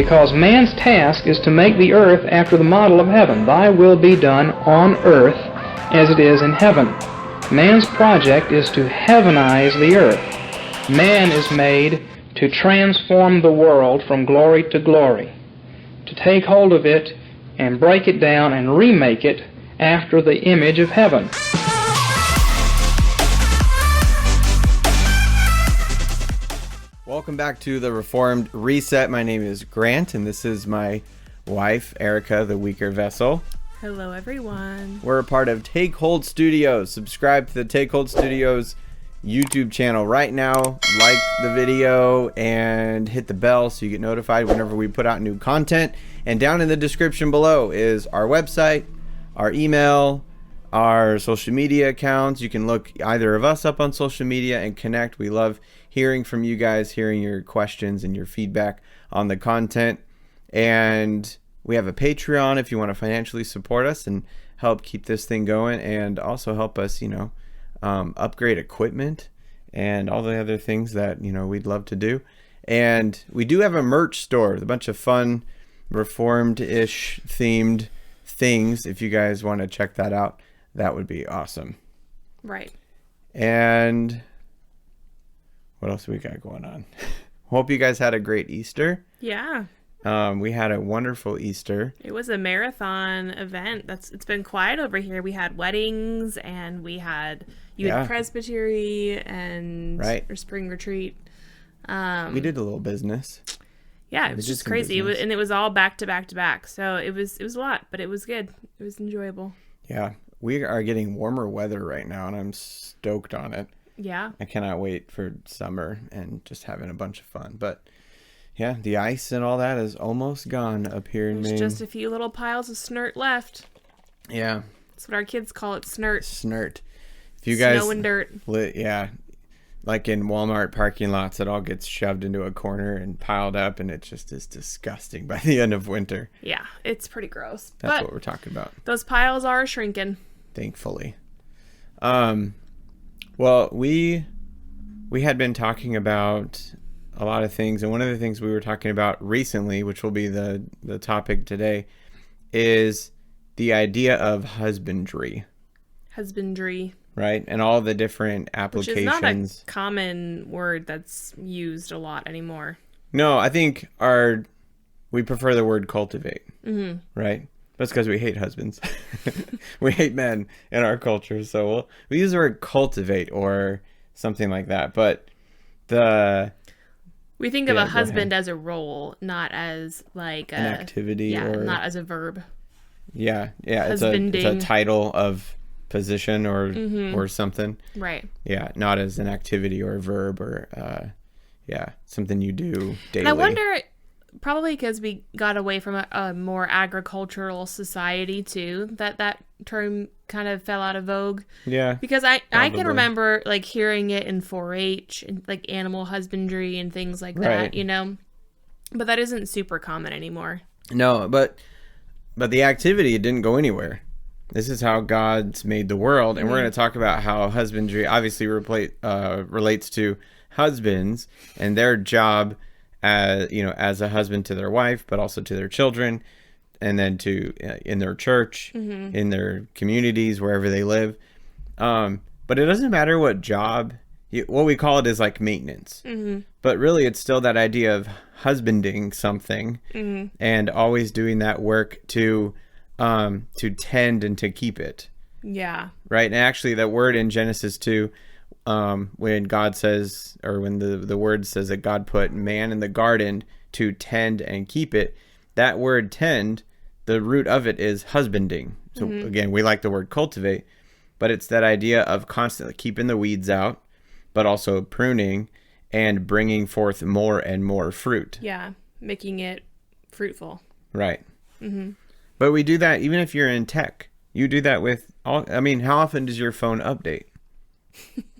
because man's task is to make the earth after the model of heaven. Thy will be done on earth as it is in heaven. Man's project is to heavenize the earth. Man is made to transform the world from glory to glory, to take hold of it and break it down and remake it after the image of heaven. Welcome back to the Reformed Reset. My name is Grant, and this is my wife, Erica, the weaker vessel. Hello, everyone. We're a part of Take Hold Studios. Subscribe to the Take Hold Studios YouTube channel right now. Like the video and hit the bell so you get notified whenever we put out new content. And down in the description below is our website, our email, our social media accounts. You can look either of us up on social media and connect. We love hearing from you guys, hearing your questions and your feedback on the content. And we have a Patreon if you want to financially support us and help keep this thing going, and also help us, upgrade equipment and all the other things that, we'd love to do. And we do have a merch store with a bunch of fun Reformed-ish themed things. If you guys want to check that out, that would be awesome. Right. And what else we got going on? Hope you guys had a great Easter. Yeah. We had a wonderful Easter. It was a marathon event. It's been quiet over here. We had weddings, and we had had presbytery and or spring retreat. We did a little business. Yeah, it was just crazy. It was all back to back to back. So it was a lot, but it was good. It was enjoyable. Yeah, we are getting warmer weather right now, and I'm stoked on it. Yeah. I cannot wait for summer and just having a bunch of fun. But yeah, the ice and all that is almost gone up here in Maine. There's just a few little piles of snert left. Yeah. That's what our kids call it, snert. Snert. If you guys, snow and dirt. Like in Walmart parking lots, it all gets shoved into a corner and piled up, and it just is disgusting by the end of winter. Yeah, it's pretty gross. That's what we're talking about. Those piles are shrinking. Thankfully. Well, we had been talking about a lot of things, and one of the things we were talking about recently, which will be the topic today, is the idea of husbandry. Husbandry. Right? And all the different applications. Which is not a common word that's used a lot anymore. No, I think we prefer the word cultivate. Mm-hmm. Right? That's because we hate husbands. We hate men in our culture. So we use the word cultivate or something like that. But we think of a husband as a role, not as like an activity. Yeah, not as a verb. Yeah. It's a title of position or something. Right. Yeah, not as an activity or a verb or something you do daily. And I wonder, probably because we got away from a more agricultural society too, that term kind of fell out of vogue. Yeah. Because I can remember like hearing it in 4-H and like animal husbandry and things like that, but that isn't super common anymore. No, but the activity, it didn't go anywhere. This is how God's made the world, and we're going to talk about how husbandry obviously relates to husbands and their job as a husband to their wife, but also to their children, and then in their church, in their communities, wherever they live. But it doesn't matter what job. What we call it is like maintenance. But really, it's still that idea of husbanding something and always doing that work to tend and to keep it. Yeah. Right. And actually that word in Genesis 2, when God says, or when the word says that God put man in the garden to tend and keep it, that word tend, the root of it is husbanding. So again, we like the word cultivate, but it's that idea of constantly keeping the weeds out, but also pruning and bringing forth more and more fruit. Yeah. Making it fruitful. Right. But we do that even if you're in tech. You do that with how often does your phone update?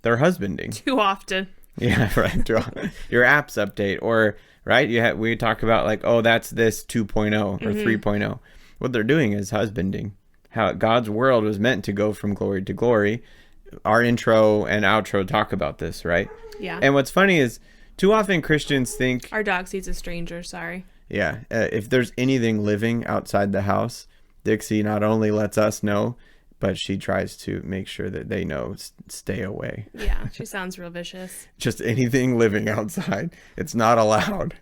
They're husbanding. Too often. Yeah, right. Your apps update, or right? We talk about like, oh, that's this 2.0 or 3.0. What they're doing is husbanding. How God's world was meant to go from glory to glory. Our intro and outro talk about this, right? Yeah. And what's funny is too often Christians think... Our dog sees a stranger, sorry. Yeah. If there's anything living outside the house, Dixie not only lets us know, but she tries to make sure that they know, stay away. Yeah, she sounds real vicious. Just anything living outside, it's not allowed.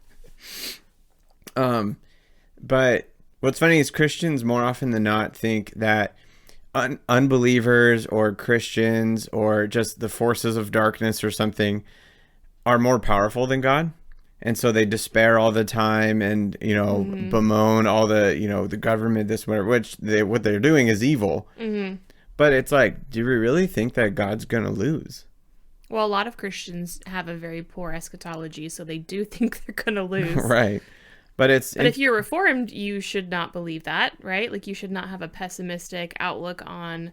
But what's funny is Christians more often than not think that unbelievers or Christians or just the forces of darkness or something are more powerful than God. And so they despair all the time and, bemoan all the, the government, this, whatever, what they're doing is evil. Mm-hmm. But it's like, do we really think that God's going to lose? Well, a lot of Christians have a very poor eschatology, so they do think they're going to lose. Right. But if you're Reformed, you should not believe that, right? Like, you should not have a pessimistic outlook on...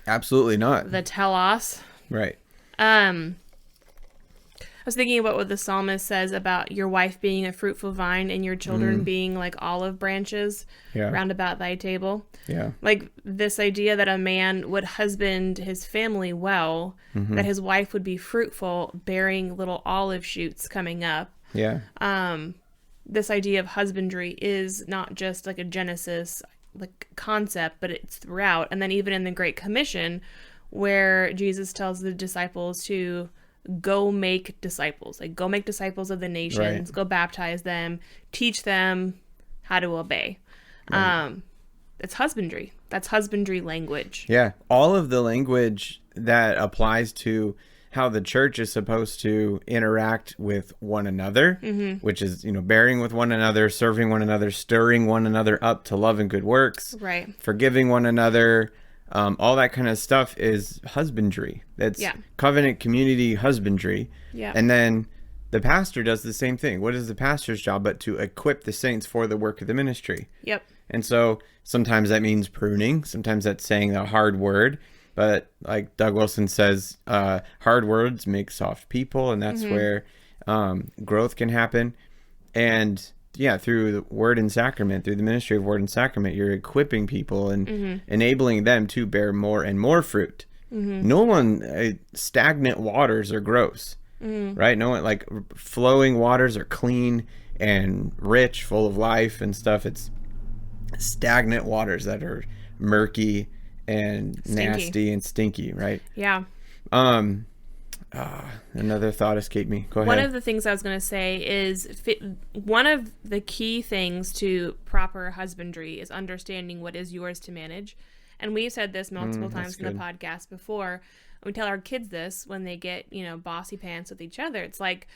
Absolutely not. ...the telos. Right. I was thinking about what the psalmist says about your wife being a fruitful vine and your children being like olive branches round about thy table. Yeah. Like this idea that a man would husband his family well, that his wife would be fruitful, bearing little olive shoots coming up. Yeah. This idea of husbandry is not just like a Genesis like concept, but it's throughout. And then even in the Great Commission, where Jesus tells the disciples to go make disciples, like go make disciples of the nations, go baptize them, teach them how to obey. Right. It's husbandry. That's husbandry language. Yeah. All of the language that applies to how the church is supposed to interact with one another, which is, bearing with one another, serving one another, stirring one another up to love and good works, right? Forgiving one another. All that kind of stuff is husbandry. That's covenant community husbandry. Yeah. And then the pastor does the same thing. What is the pastor's job but to equip the saints for the work of the ministry? Yep. And so sometimes that means pruning. Sometimes that's saying a hard word. But like Doug Wilson says, hard words make soft people. And that's where growth can happen. And through the word and sacrament, through the ministry of word and sacrament, you're equipping people and enabling them to bear more and more fruit. No one, stagnant waters are gross, right? No one, like flowing waters are clean and rich, full of life and stuff. It's stagnant waters that are murky and nasty and stinky, right? Yeah. Another thought escaped me. Go ahead. One of the things I was going to say is one of the key things to proper husbandry is understanding what is yours to manage. And we've said this multiple times in the podcast before. We tell our kids this when they get, bossy pants with each other. It's like,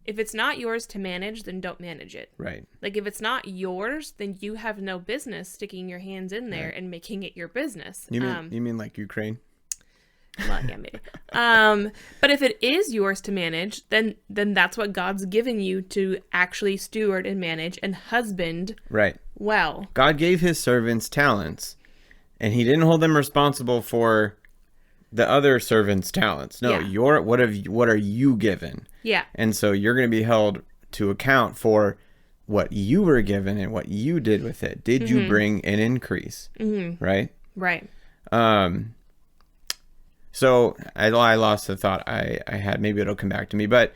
if it's not yours to manage, then don't manage it. Right. Like, if it's not yours, then you have no business sticking your hands in there and making it your business. You mean like Ukraine? Well, yeah, maybe. But if it is yours to manage, then that's what God's given you to actually steward and manage and husband. Right. Well, God gave his servants talents, and he didn't hold them responsible for the other servants' talents. No, what are you given? Yeah. And so you're going to be held to account for what you were given and what you did with it. Did you bring an increase? Right? Right. So I lost the thought I had. Maybe it'll come back to me. But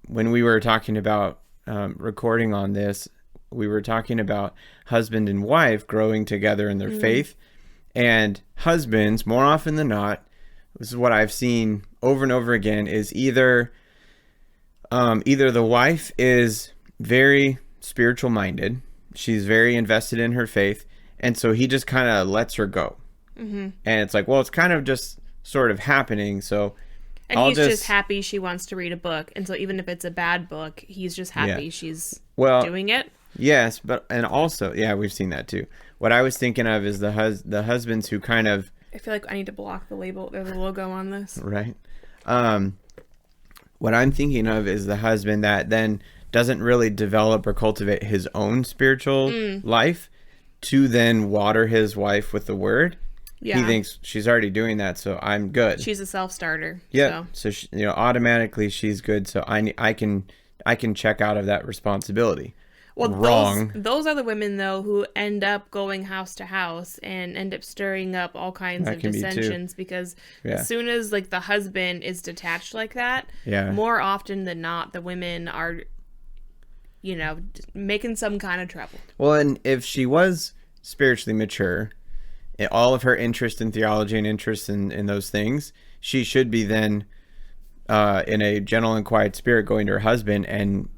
when we were talking about recording on this, we were talking about husband and wife growing together in their faith. And husbands, more often than not, this is what I've seen over and over again, is either the wife is very spiritual minded. She's very invested in her faith. And so he just kind of lets her go. And it's like, well, it's kind of just sort of happening. So he's just happy she wants to read a book. And so even if it's a bad book, he's just happy she's doing it. Yes. And also, we've seen that too. What I was thinking of is the husbands who kind of... I feel like I need to block the label or the logo on this. Right. What I'm thinking of is the husband that then doesn't really develop or cultivate his own spiritual life to then water his wife with the word. Yeah. He thinks she's already doing that, so I'm good. She's a self-starter. Yeah. So she, automatically she's good. So I can check out of that responsibility. Well, wrong. Those are the women though who end up going house to house and end up stirring up all kinds of dissensions because as soon as like the husband is detached like that, more often than not, the women are making some kind of trouble. Well, and if she was spiritually mature, all of her interest in theology and interest in those things, she should be then in a gentle and quiet spirit going to her husband and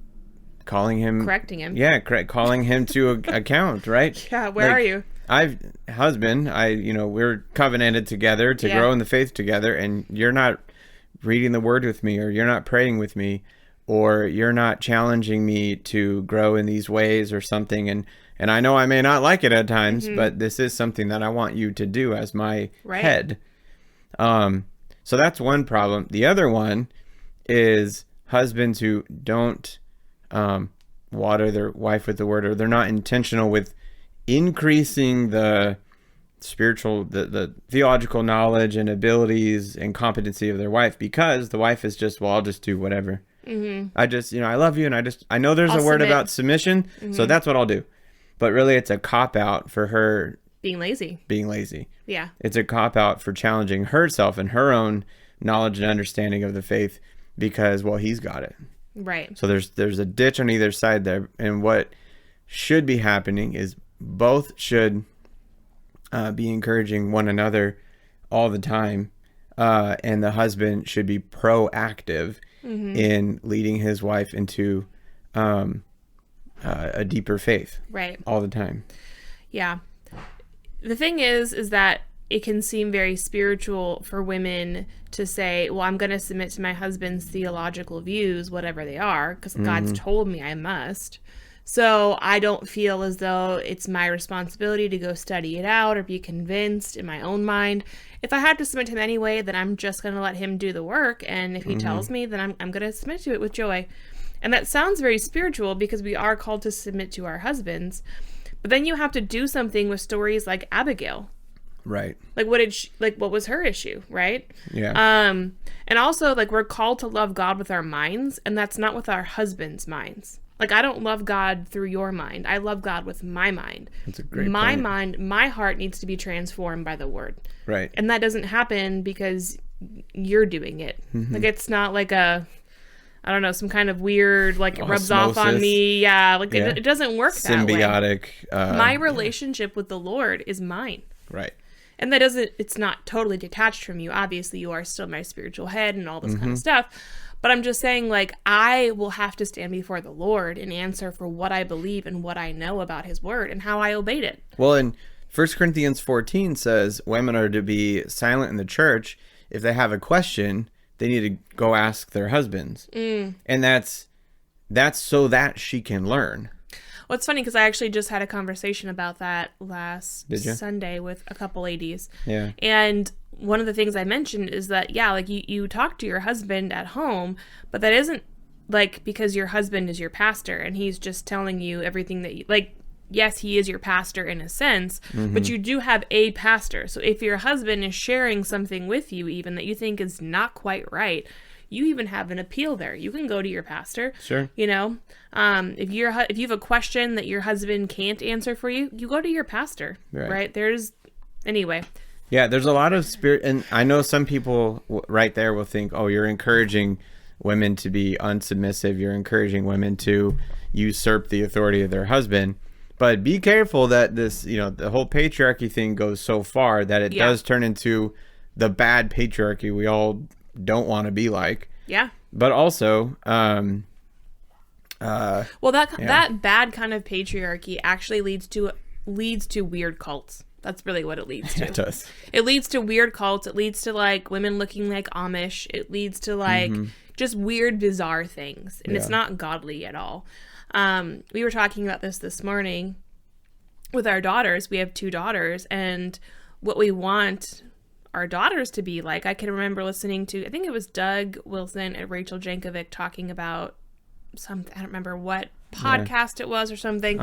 calling him, correcting him. Yeah, calling him to account, right? Yeah, where are you? We're covenanted together to grow in the faith together, and you're not reading the word with me, or you're not praying with me, or you're not challenging me to grow in these ways or something. And I know I may not like it at times, but this is something that I want you to do as my head. So that's one problem. The other one is husbands who don't water their wife with the word, or they're not intentional with increasing the spiritual, the theological knowledge and abilities and competency of their wife, because the wife is just, well, I'll just do whatever. I just, I love you, and I know there's a word about submission, so that's what I'll do. But really, it's a cop-out for her being lazy. Yeah. It's a cop-out for challenging herself and her own knowledge and understanding of the faith, because, well, he's got it. Right. So there's a ditch on either side there. And what should be happening is both should be encouraging one another all the time. And the husband should be proactive in leading his wife into a deeper faith. Right. All the time. Yeah. The thing is that it can seem very spiritual for women to say, well, I'm going to submit to my husband's theological views, whatever they are, because God's told me I must. So I don't feel as though it's my responsibility to go study it out or be convinced in my own mind. If I had to submit to him anyway, then I'm just going to let him do the work. And if he tells me, then I'm going to submit to it with joy. And that sounds very spiritual, because we are called to submit to our husbands. But then you have to do something with stories like Abigail. Right. Like, what was her issue, right? Yeah. And also, like, we're called to love God with our minds, and that's not with our husbands' minds. Like, I don't love God through your mind. I love God with my mind. That's a great My point. mind, my heart needs to be transformed by the word. Right. And that doesn't happen because you're doing it. Like, it's not like I don't know, some kind of weird, like, it rubs off on me. Yeah, like, it doesn't work that way. Symbiotic. My relationship with the Lord is mine. Right. And it's not totally detached from you. Obviously, you are still my spiritual head and all this kind of stuff. But I'm just saying, like, I will have to stand before the Lord and answer for what I believe and what I know about his word and how I obeyed it. Well, in 1 Corinthians 14 says women are to be silent in the church. If they have a question, they need to go ask their husbands. And that's so that she can learn. Well, it's funny because I actually just had a conversation about that last Did you? Sunday with a couple ladies. Yeah. And one of the things I mentioned is that, yeah, like you talk to your husband at home, but that isn't like because your husband is your pastor and he's just telling you everything that you, like, yes, he is your pastor in a sense, but you do have a pastor. So if your husband is sharing something with you even that you think is not quite right, you even have an appeal there. You can go to your pastor. Sure. You know, if you have a question that your husband can't answer for you, you go to your pastor. Right? Anyway. Yeah, there's a lot of spirit, and I know some people right there will think, oh, you're encouraging women to be unsubmissive. You're encouraging women to usurp the authority of their husband. But be careful that this, the whole patriarchy thing goes so far that it does turn into the bad patriarchy we all don't want to be like. Yeah. But also, that bad kind of patriarchy actually leads to weird cults. That's really what it leads to. It does. It leads to weird cults. It leads to like women looking like Amish. It leads to like just weird, bizarre things. And it's not godly at all. We were talking about this morning with our daughters. We have 2 daughters, and what we want our daughters to be like. I can remember listening to, I think it was Doug Wilson and Rachel Jankovic talking about something. I don't remember what podcast it was or something.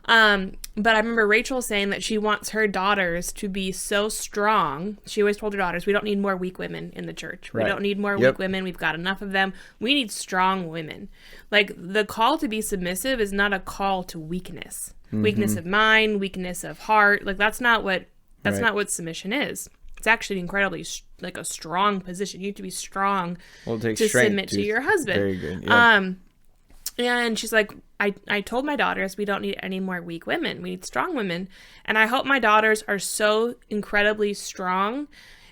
But I remember Rachel saying that she wants her daughters to be so strong. She always told her daughters, we don't need more weak women in the church. We don't need more weak women. We've got enough of them. We need strong women. Like, the call to be submissive is not a call to weakness. Weakness of mind, weakness of heart. Like, that's not what submission is. It's actually incredibly like a strong position. You have to be strong to submit to your husband. Very good. Yep. And she's like, I told my daughters we don't need any more weak women. We need strong women. And I hope my daughters are so incredibly strong,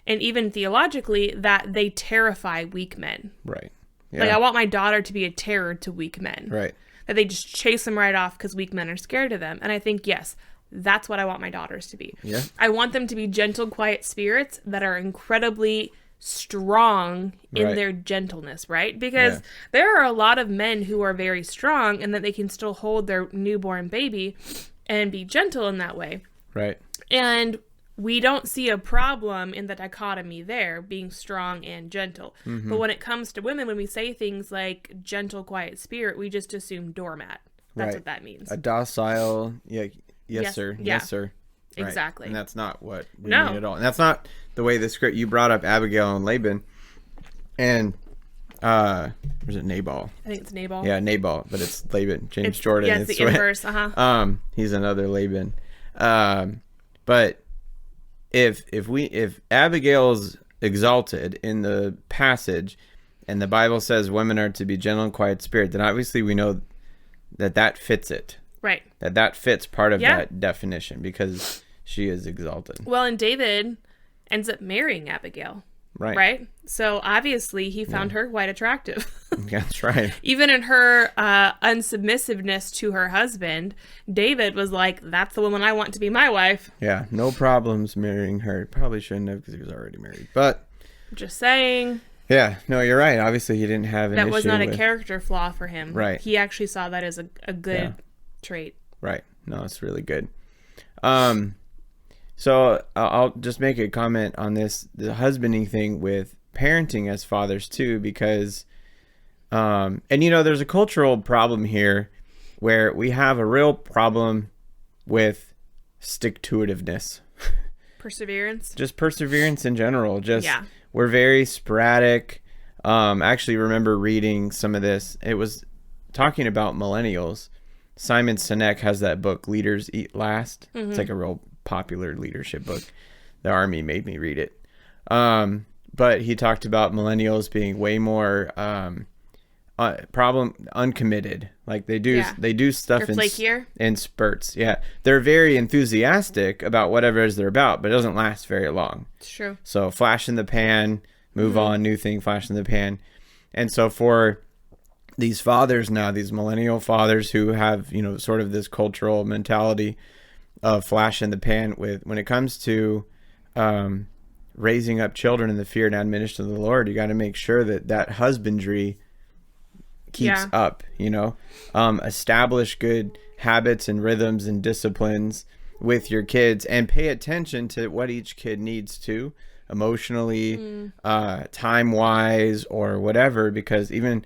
and even theologically, that they terrify weak men. Right. Yeah. Like, I want my daughter to be a terror to weak men. Right. That they just chase them right off because weak men are scared of them. And I think, yes, that's what I want my daughters to be. Yeah. I want them to be gentle, quiet spirits that are incredibly strong in Right. their gentleness, right? Because there are a lot of men who are very strong and that they can still hold their newborn baby and be gentle in that way. Right. And we don't see a problem in the dichotomy there, being strong and gentle. Mm-hmm. But when it comes to women, when we say things like gentle, quiet spirit, we just assume doormat. That's Right. what that means. A docile, yes, Yes, sir, yeah. yes, sir. Right. Exactly. And that's not what we No. mean at all. And that's not the way the script, you brought up Abigail and Laban. And, was it Nabal? I think it's Nabal. Yeah, Nabal, but it's Laban. James It's, Jordan. yeah, it's the inverse. Uh-huh. He's another Laban. But if Abigail's exalted in the passage, and the Bible says women are to be gentle and quiet spirit, then obviously we know that fits it. Right. That fits part of Yeah. that definition because she is exalted. Well, and David ends up marrying Abigail. Right. Right? So obviously he found her quite attractive. That's right. Even in her unsubmissiveness to her husband, David was like, that's the woman I want to be my wife. Yeah, no problems marrying her. Probably shouldn't have because he was already married. But Just saying. yeah, no, you're right. Obviously, he didn't have an That issue was not a with- character flaw for him. Right. He actually saw that as a good Yeah. trait. Right. No, it's really good. So I'll just make a comment on this, the husbanding thing with parenting as fathers too, because, and there's a cultural problem here where we have a real problem with stick-to-itiveness. Perseverance. Just perseverance in general. Yeah. We're very sporadic. I actually remember reading some of this. It was talking about millennials. Simon Sinek has that book, Leaders Eat Last. Mm-hmm. It's like a real popular leadership book. The Army made me read it. But he talked about millennials being way more uncommitted. Like they do stuff They're flakier. in spurts. Yeah. They're very enthusiastic about whatever it is they're about, but it doesn't last very long. It's true. So flash in the pan, move on, new thing, flash in the pan. And so for these fathers now, these millennial fathers who have, sort of this cultural mentality of flash in the pan when it comes to raising up children in the fear and admonition of the Lord, you got to make sure that husbandry keeps up, establish good habits and rhythms and disciplines with your kids and pay attention to what each kid needs to emotionally, time wise or whatever, because even,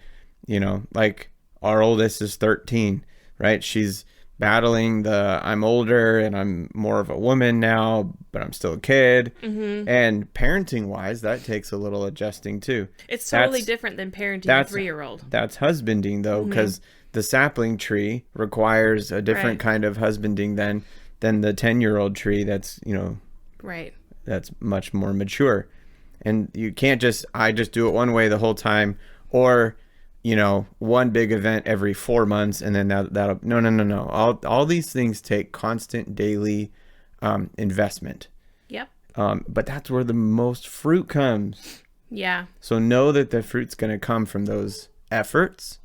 like our oldest is 13, right? She's battling I'm older and I'm more of a woman now, but I'm still a kid. Mm-hmm. And parenting wise, that takes a little adjusting too. It's totally different than parenting a 3-year-old. That's husbanding though, because the sapling tree requires a different kind of husbanding than the 10-year-old tree that's, right. That's much more mature. And you can't I just do it one way the whole time, or one big event every 4 months and then that'll no. All these things take constant daily investment. Yep. But that's where the most fruit comes. Yeah. So know that the fruit's going to come from those efforts.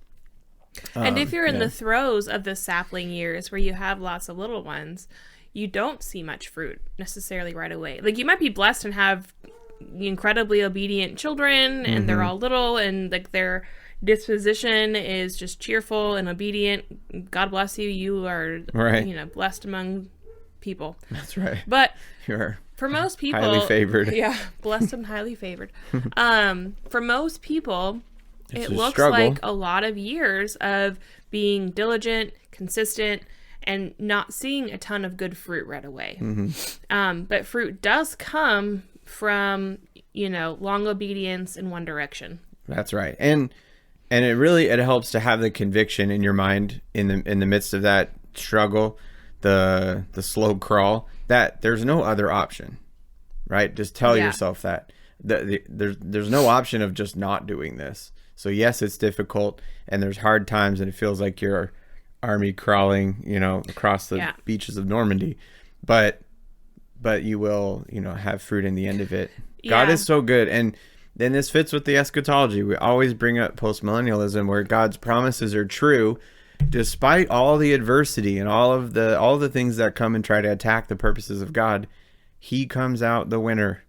And if you're in the throes of the sapling years where you have lots of little ones, you don't see much fruit necessarily right away. Like you might be blessed and have incredibly obedient children and they're all little and like their disposition is just cheerful and obedient. God bless you. You are, blessed among people. That's right. But you're for most people, highly favored. Yeah, blessed and highly favored. For most people, it looks struggle. like a lot of years of being diligent, consistent, and not seeing a ton of good fruit right away. But fruit does come from, long obedience in one direction. That's right. And it helps to have the conviction in your mind in the midst of that struggle, the slow crawl, that there's no other option, right? Just tell yourself that there's no option of just not doing this. So yes, it's difficult, and there's hard times, and it feels like you're army crawling, across the beaches of Normandy, but you will, have fruit in the end of it. God is so good. And then this fits with the eschatology. We always bring up postmillennialism, where God's promises are true despite all the adversity and all the things that come and try to attack the purposes of God. He comes out the winner.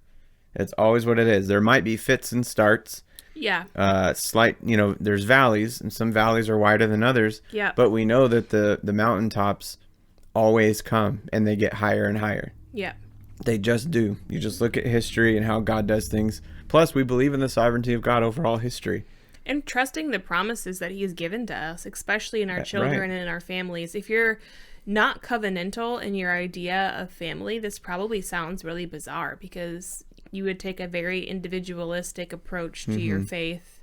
It's always what it is. There might be fits and starts. Yeah. Slight, there's valleys, and some valleys are wider than others. Yeah. But we know that the mountaintops always come, and they get higher and higher. Yeah. They just do. You just look at history and how God does things. Plus, we believe in the sovereignty of God over all history. And trusting the promises that he has given to us, especially in our children and in our families. If you're not covenantal in your idea of family, this probably sounds really bizarre, because you would take a very individualistic approach to your faith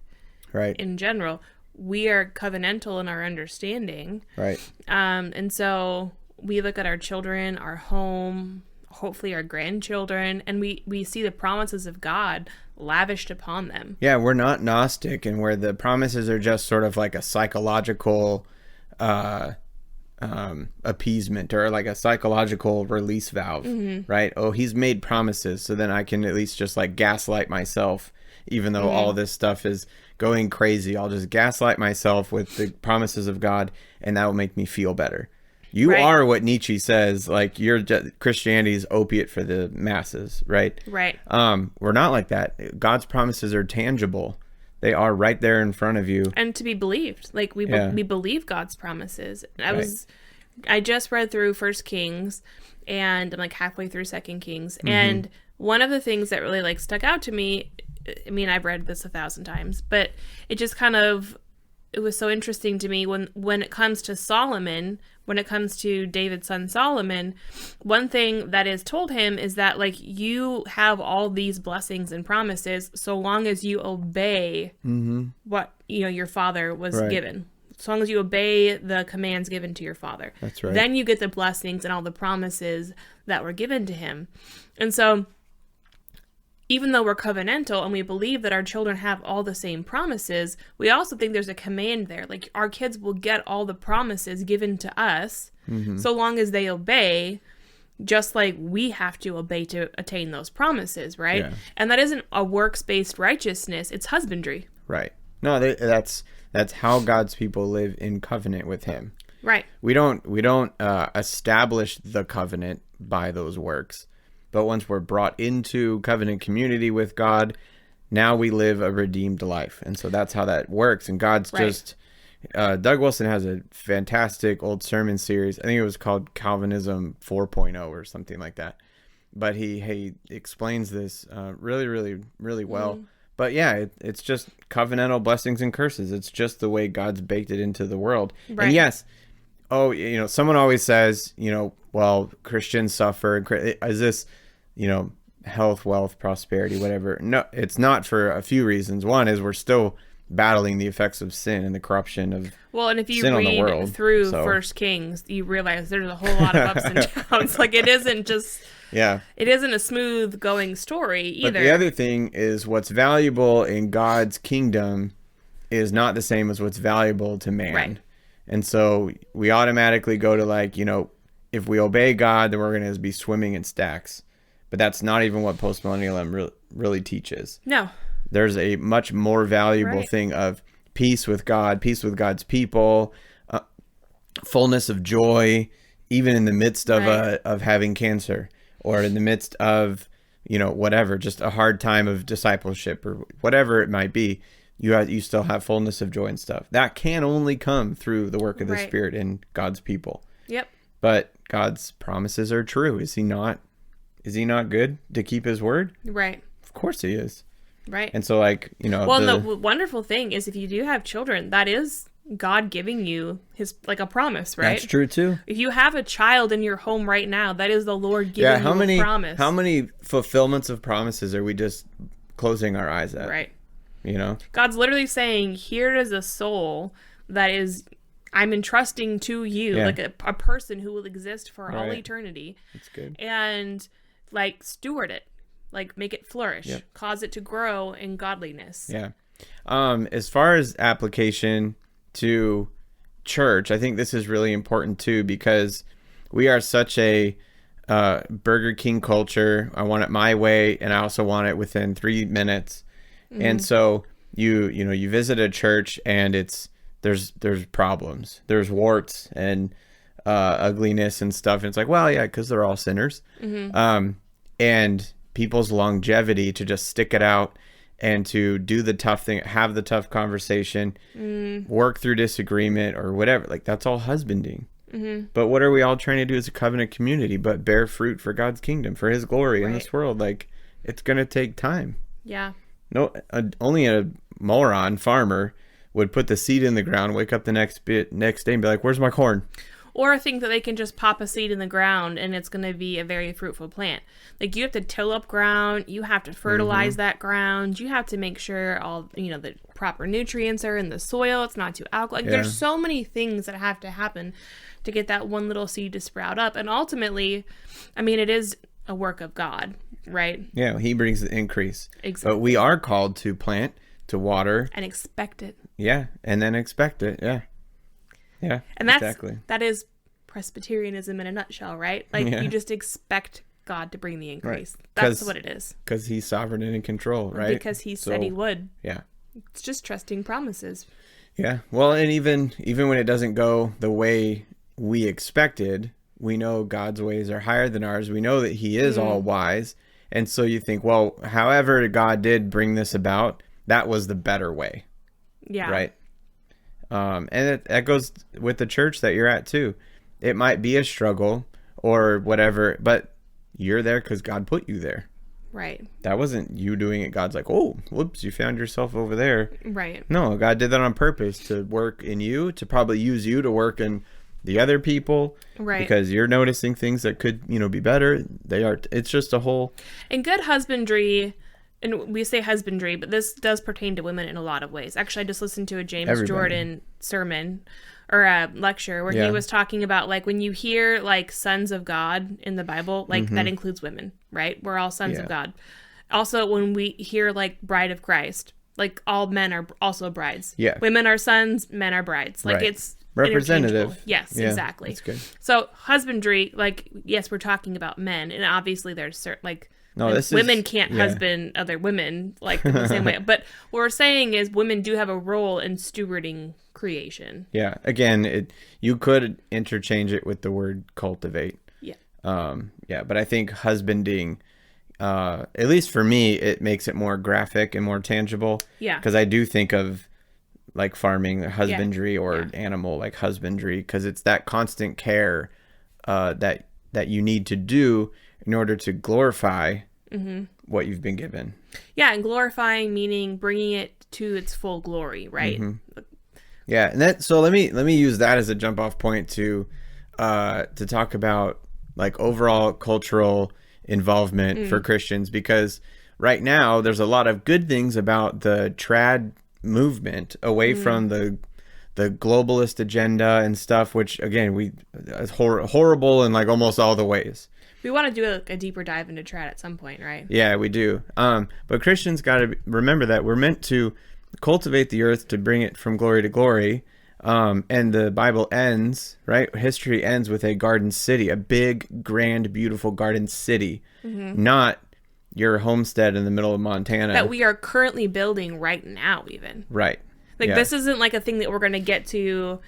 in general. We are covenantal in our understanding. Right. And so we look at our children, our home, hopefully our grandchildren, and we see the promises of God lavished upon them. Yeah, we're not Gnostic, and where the promises are just sort of like a psychological appeasement, or like a psychological release valve, right? Oh, he's made promises, so then I can at least just like gaslight myself, even though all this stuff is going crazy. I'll just gaslight myself with the promises of God, and that will make me feel better. You are what Nietzsche says, like Christianity's opiate for the masses, right? Right. We're not like that. God's promises are tangible. They are right there in front of you. And to be believed. Like we believe God's promises. I just read through 1 Kings, and I'm like halfway through 2 Kings. And one of the things that really like stuck out to me, I mean, I've read this 1,000 times, but it just kind of, it was so interesting to me when it comes to Solomon, when it comes to David's son Solomon, one thing that is told him is that like you have all these blessings and promises so long as you obey what your father was given. As long as you obey the commands given to your father. That's right. Then you get the blessings and all the promises that were given to him. And so even though we're covenantal and we believe that our children have all the same promises, we also think there's a command there. Like our kids will get all the promises given to us so long as they obey, just like we have to obey to attain those promises, right? Yeah. And that isn't a works-based righteousness, it's husbandry. Right. No, that's how God's people live in covenant with him. Right. We don't establish the covenant by those works. But once we're brought into covenant community with God, now we live a redeemed life. And so that's how that works. And God's just, Doug Wilson has a fantastic old sermon series. I think it was called Calvinism 4.0 or something like that. But he explains this really, really, really well. But yeah, it's just covenantal blessings and curses. It's just the way God's baked it into the world. Right. And yes, someone always says, well, Christians suffer. Is this, health, wealth, prosperity, whatever? No, it's not, for a few reasons. One is we're still battling the effects of sin and the corruption of and if you read through 1 Kings, you realize there's a whole lot of ups and downs. Like it isn't just it isn't a smooth going story either. But the other thing is, what's valuable in God's kingdom is not the same as what's valuable to man. Right. And so we automatically go to like, if we obey God, then we're going to be swimming in stacks. But that's not even what postmillennialism really teaches. No. There's a much more valuable thing of peace with God, peace with God's people, fullness of joy, even in the midst of having cancer, or in the midst of, whatever, just a hard time of discipleship or whatever it might be. You still have fullness of joy and stuff. That can only come through the work of the Spirit in God's people. Yep. But God's promises are true. Is he not good to keep his word? Right. Of course he is. Right. And so the wonderful thing is, if you do have children, that is God giving you his, like, a promise, right? That's true too. If you have a child in your home right now, that is the Lord giving you a promise. How many fulfillments of promises are we just closing our eyes at? Right. God's literally saying, here is a soul that is, I'm entrusting to you, like a person who will exist for all eternity. That's good. And like steward it, like make it flourish, cause it to grow in godliness. Yeah. As far as application to church, I think this is really important too, because we are such a Burger King culture. I want it my way, and I also want it within 3 minutes. And so you visit a church, and there's problems, there's warts and ugliness and stuff, and it's like, well, yeah, because they're all sinners. And people's longevity to just stick it out and to do the tough thing, have the tough conversation, work through disagreement or whatever, like that's all husbanding. But what are we all trying to do as a covenant community but bear fruit for God's kingdom, for his glory in this world? Like, it's gonna take time. No, only a moron farmer would put the seed in the ground, wake up the next day and be like, where's my corn? Or think that they can just pop a seed in the ground and it's going to be a very fruitful plant. Like, you have to till up ground, you have to fertilize that ground, you have to make sure all, the proper nutrients are in the soil, it's not too alkaline. Like, there's so many things that have to happen to get that one little seed to sprout up. And ultimately, I mean, it is a work of God, right? Yeah, he brings the increase. Exactly. But we are called to plant, to water. And expect it. Yeah, and then expect it, yeah. Yeah, and that is Presbyterianism in a nutshell, right? Like, you just expect God to bring the increase. Right. That's what it is. Because he's sovereign and in control, right? Because he said he would. Yeah. It's just trusting promises. Yeah. Well, and even when it doesn't go the way we expected, we know God's ways are higher than ours. We know that he is all wise. And so you think, well, however God did bring this about, that was the better way. Yeah. Right? And that goes with the church that you're at too. It might be a struggle or whatever, but you're there because God put you there. Right. That wasn't you doing it. God's like, oh, whoops, you found yourself over there. Right. No, God did that on purpose to work in you, to probably use you to work in the other people. Right. Because you're noticing things that could, be better. It's just a whole. And good husbandry. And we say husbandry, but this does pertain to women in a lot of ways. Actually, I just listened to a James Jordan sermon or a lecture where he was talking about, like, when you hear, like, sons of God in the Bible, like, that includes women, right? We're all sons of God. Also, when we hear, like, bride of Christ, like, all men are also brides. Yeah. Women are sons, men are brides. Like, it's representative. Yes, exactly. That's good. So husbandry, like, yes, we're talking about men, and obviously there's certain, like, no, women can't husband other women, like, in the same way. But what we're saying is women do have a role in stewarding creation. Yeah. Again, you could interchange it with the word cultivate. Yeah. But I think husbanding, at least for me, it makes it more graphic and more tangible. Yeah. Because I do think of, like, farming, husbandry, or animal, like, husbandry, because it's that constant care that you need to do in order to glorify what you've been given. Yeah, and glorifying meaning bringing it to its full glory, right? Yeah, and so let me use that as a jump off point to talk about, like, overall cultural involvement for Christians, because right now there's a lot of good things about the trad movement away from the globalist agenda and stuff, which again it's horrible in, like, almost all the ways. We want to do a deeper dive into trad at some point, right? Yeah, we do. But Christians got to remember that we're meant to cultivate the earth to bring it from glory to glory. And the Bible ends, right? History ends with a garden city, a big, grand, beautiful garden city, not your homestead in the middle of Montana. That we are currently building right now, even. Right. Like, this isn't like a thing that we're going to get to,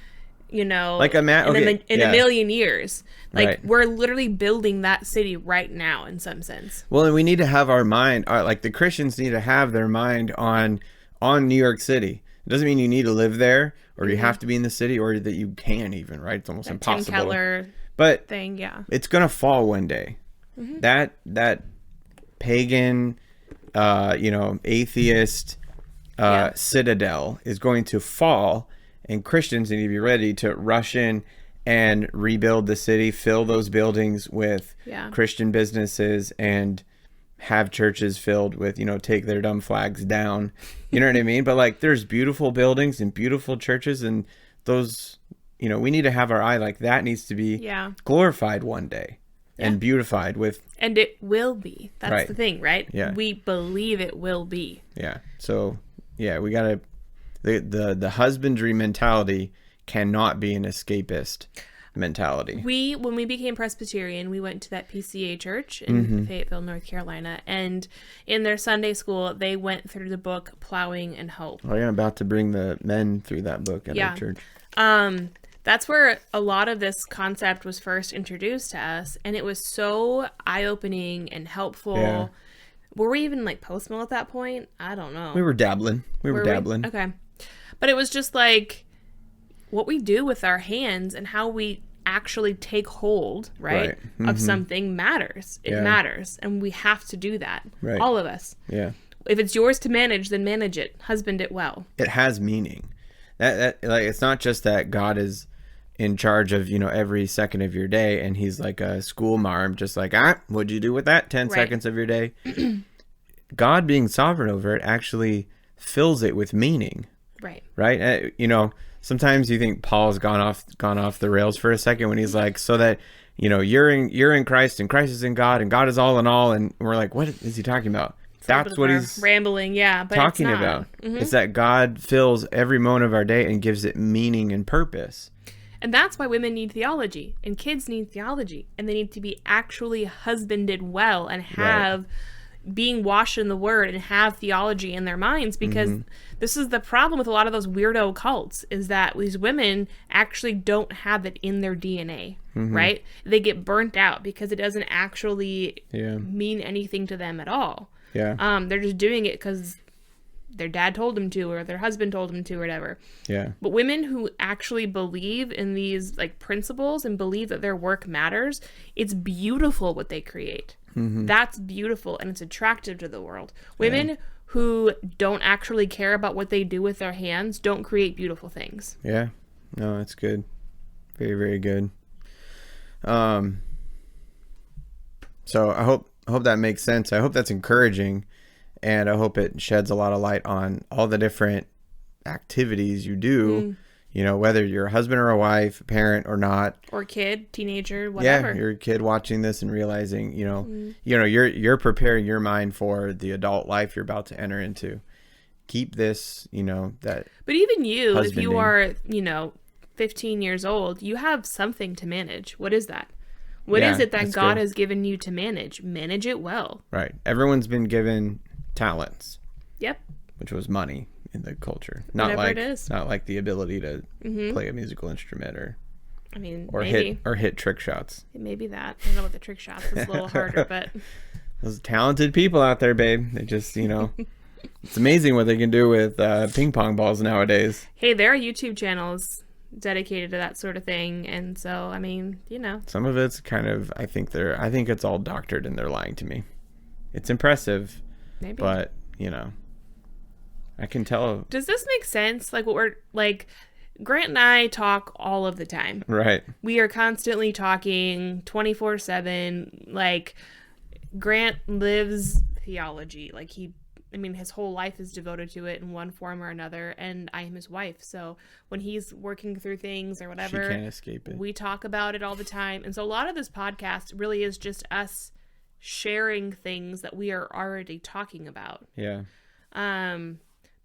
like in a million years. Like, we're literally building that city right now in some sense. Well, and we need to have our mind, like, the Christians need to have their mind on New York City. It doesn't mean you need to live there or you have to be in the city or that you can even, right? It's almost impossible. Tim Keller but thing, yeah. It's going to fall one day. That pagan, atheist citadel is going to fall, and Christians need to be ready to rush in and rebuild the city, fill those buildings with Christian businesses, and have churches filled with, take their dumb flags down. You know what I mean? But, like, there's beautiful buildings and beautiful churches, and those, we need to have our eye, like, that needs to be glorified one day and beautified with. And it will be. That's the thing, right? Yeah. We believe it will be. Yeah. So Yeah, we gotta the husbandry mentality cannot be an escapist mentality. When we became Presbyterian, we went to that PCA church in Fayetteville, North Carolina, and in their Sunday school, they went through the book Plowing and Hope. Oh, yeah, I'm about to bring the men through that book at our church. That's where a lot of this concept was first introduced to us, and it was so eye-opening and helpful. Yeah. Were we even like post-mill at that point? I don't know. We were dabbling. We were dabbling. Okay. But it was just like what we do with our hands and how we actually take hold, right. of something matters. It matters. And we have to do that. Right. All of us. Yeah. If it's yours to manage, then manage it. Husband it well. It has meaning. That like, it's not just that God is in charge of, every second of your day, and he's like a school marm, just like, what'd you do with that 10 seconds of your day? God being sovereign over it actually fills it with meaning. Right. Right? Sometimes you think Paul's gone off the rails for a second when he's like, so that, you're in Christ and Christ is in God and God is all in all. And we're like, what is he talking about? That's what he's rambling. Yeah. But talking it's not. about. It's that God fills every moment of our day and gives it meaning and purpose. And that's why women need theology and kids need theology, and they need to be actually husbanded well and have being washed in the word and have theology in their minds, because this is the problem with a lot of those weirdo cults, is that these women actually don't have it in their DNA, right? They get burnt out because it doesn't actually mean anything to them at all. Yeah. They're just doing it because their dad told them to, or their husband told them to, or whatever. Yeah. But women who actually believe in these like principles and believe that their work matters, it's beautiful what they create. That's beautiful, and it's attractive to the world. Women who don't actually care about what they do with their hands don't create beautiful things. Yeah. No, that's good. Very, very good. So I hope that makes sense. I hope that's encouraging. And I hope it sheds a lot of light on all the different activities you do, whether you're a husband or a wife, a parent or not. Or kid, teenager, whatever. Yeah, you're a kid watching this and realizing, you're preparing your mind for the adult life you're about to enter into. Keep this, that. But even you, husbanding. If you are, 15 years old, you have something to manage. What is that? What is it that God has given you to manage? Manage it well. Right. Everyone's been given talents. Yep. Which was money in the culture. Whatever it is. Not like the ability to play a musical instrument or maybe. hit trick shots. It may be that. I don't know what the trick shots is a little harder, but those talented people out there, babe. They just, it's amazing what they can do with ping pong balls nowadays. Hey, there are YouTube channels dedicated to that sort of thing, and so some of it's kind of I think it's all doctored and they're lying to me. It's impressive. Maybe. But, I can tell. Does this make sense? Like what we're like, Grant and I talk all of the time. Right. We are constantly talking 24/7. Like Grant lives theology. Like his whole life is devoted to it in one form or another, and I am his wife. So when he's working through things or whatever, she can't escape it. We talk about it all the time. And so a lot of this podcast really is just us sharing things that we are already talking about. Yeah.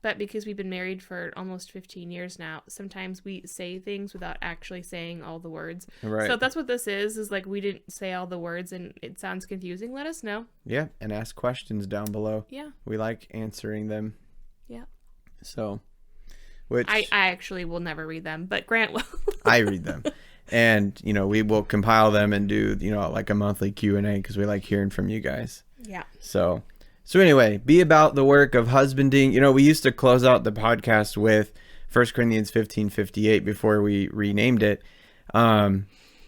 But because we've been married for almost 15 years now, sometimes we say things without actually saying all the words. Right. So if that's what this is like we didn't say all the words and it sounds confusing, let us know. Yeah, and ask questions down below. Yeah. We like answering them. Yeah. So, which I actually will never read them, but Grant will. I read them. And, we will compile them and do, like a monthly Q&A because we like hearing from you guys. Yeah. So anyway, be about the work of husbanding. We used to close out the podcast with 1 Corinthians 15:58 before we renamed it,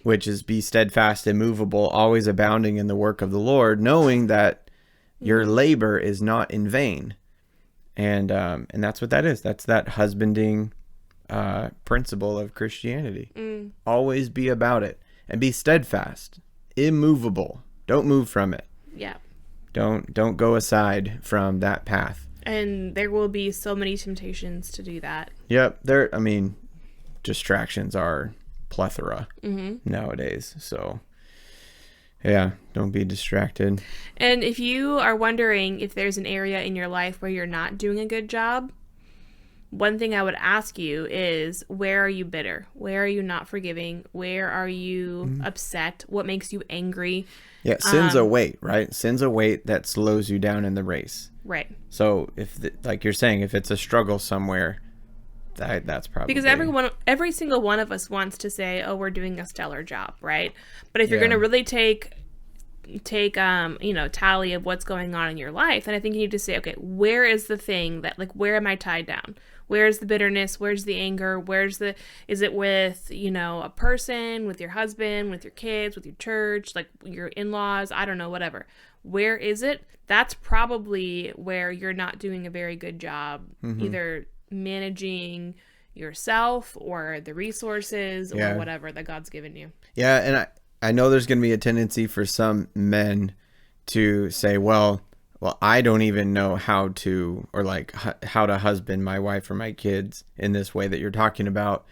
which is be steadfast, immovable, always abounding in the work of the Lord, knowing that your labor is not in vain. And that's what that is. That's that husbanding principle of Christianity. Always be about it and be steadfast, immovable. Don't move from it. Yeah. Don't go aside from that path. And there will be so many temptations to do that. Yep. Distractions are plethora nowadays. So yeah, don't be distracted. And if you are wondering if there's an area in your life where you're not doing a good job, one thing I would ask you is, where are you bitter? Where are you not forgiving? Where are you upset? What makes you angry? Yeah, sin's a weight, right? Sin's a weight that slows you down in the race. Right. So if, like you're saying, if it's a struggle somewhere, that's probably... Because every single one of us wants to say, oh, we're doing a stellar job, right? But if you're going to really take tally of what's going on in your life, then I think you need to say, okay, where is the thing that, like, where am I tied down? Where's the bitterness? Where's the anger? Is it with, a person, with your husband, with your kids, with your church, like your in-laws? I don't know, whatever. Where is it? That's probably where you're not doing a very good job, either managing yourself or the resources or whatever that God's given you. Yeah. And I know there's going to be a tendency for some men to say, well, I don't even know how to, or like how to husband my wife or my kids in this way that you're talking about.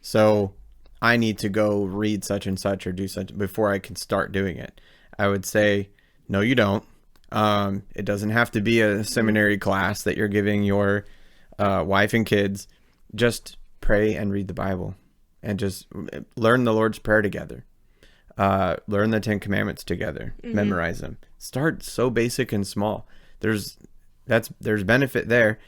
So I need to go read such and such or do such before I can start doing it. I would say, no, you don't. It doesn't have to be a seminary class that you're giving your wife and kids. Just pray and read the Bible and just learn the Lord's Prayer together. Learn the 10 Commandments together. Memorize them. Start so basic and small. There's benefit there.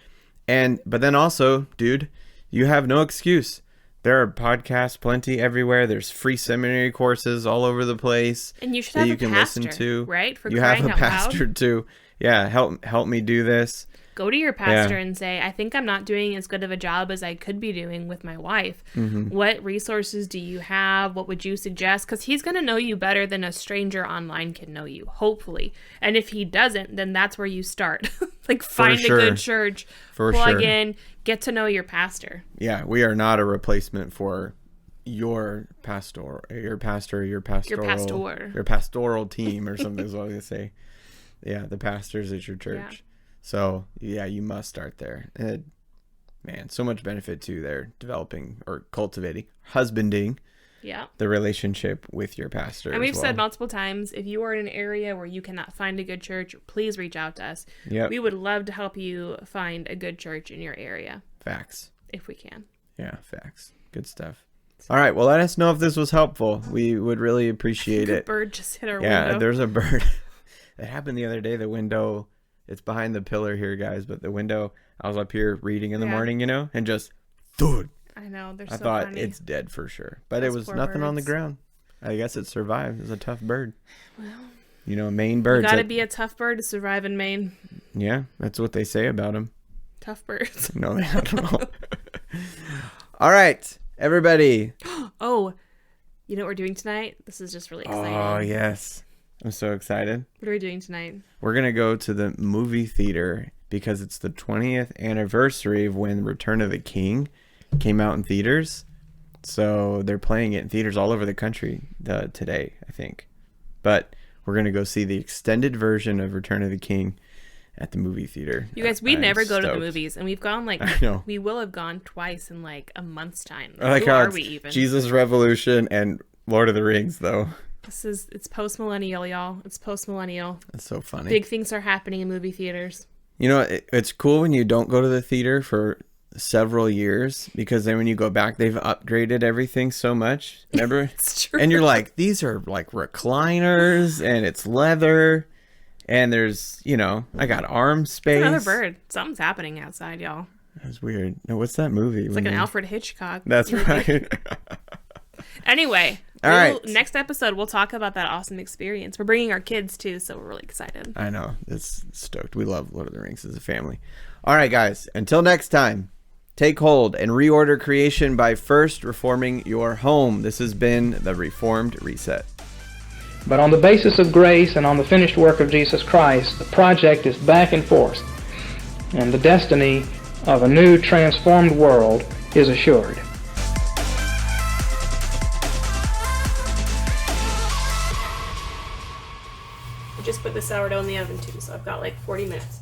But then also, dude, you have no excuse. There are podcasts plenty everywhere. There's free seminary courses all over the place. And you should have a pastor, listen to. Right? You have a pastor too. Yeah, help me do this. Go to your pastor and say, I think I'm not doing as good of a job as I could be doing with my wife. What resources do you have? What would you suggest? Because he's going to know you better than a stranger online can know you, hopefully. And if he doesn't, then that's where you start. Find a good church, plug in, get to know your pastor. Yeah, we are not a replacement for your pastoral team or something is what I was going to say. Yeah, the pastors at your church. Yeah. So, yeah, you must start there. And, man, so much benefit to there, developing or cultivating, husbanding the relationship with your pastor. And we've said multiple times, if you are in an area where you cannot find a good church, please reach out to us. Yep. We would love to help you find a good church in your area. Facts. If we can. Yeah, facts. Good stuff. All right, well, let us know if this was helpful. We would really appreciate it. A bird just hit our window. Yeah, there's a bird. It happened the other day. The window... It's behind the pillar here, guys, but the window, I was up here reading in the morning, and just, thud. I know, I thought funny. It's dead for sure. But it was nothing birds. On the ground. I guess it survived. It was a tough bird. Well, Maine birds. You gotta be a tough bird to survive in Maine. Yeah, that's what they say about them. Tough birds. No, they don't. All right, everybody. Oh, you know what we're doing tonight? This is just really exciting. Oh, yes. I'm so excited. What are we doing tonight? We're going to go to the movie theater because it's the 20th anniversary of when Return of the King came out in theaters. So they're playing it in theaters all over the country today, I think. But we're going to go see the extended version of Return of the King at the movie theater. You guys, we never go to the movies, and we've gone we will have gone twice in a month's time. Who are we even? Jesus Revolution and Lord of the Rings, though. It's post-millennial, y'all. It's post-millennial. That's so funny. Big things are happening in movie theaters. It's cool when you don't go to the theater for several years, because then when you go back, they've upgraded everything so much. Remember? It's true. And you're like, these are like recliners, and it's leather, and there's, I got arm space. It's another bird. Something's happening outside, y'all. That's weird. No, what's that movie? It's like an Alfred Hitchcock. That's right. Anyway. All right. Next episode, we'll talk about that awesome experience. We're bringing our kids, too, so we're really excited. I know. It's stoked. We love Lord of the Rings as a family. All right, guys. Until next time, take hold and reorder creation by first reforming your home. This has been the Reformed Reset. But on the basis of grace and on the finished work of Jesus Christ, the project is back in force, and the destiny of a new transformed world is assured. Just put the sourdough in the oven too, so I've got 40 minutes.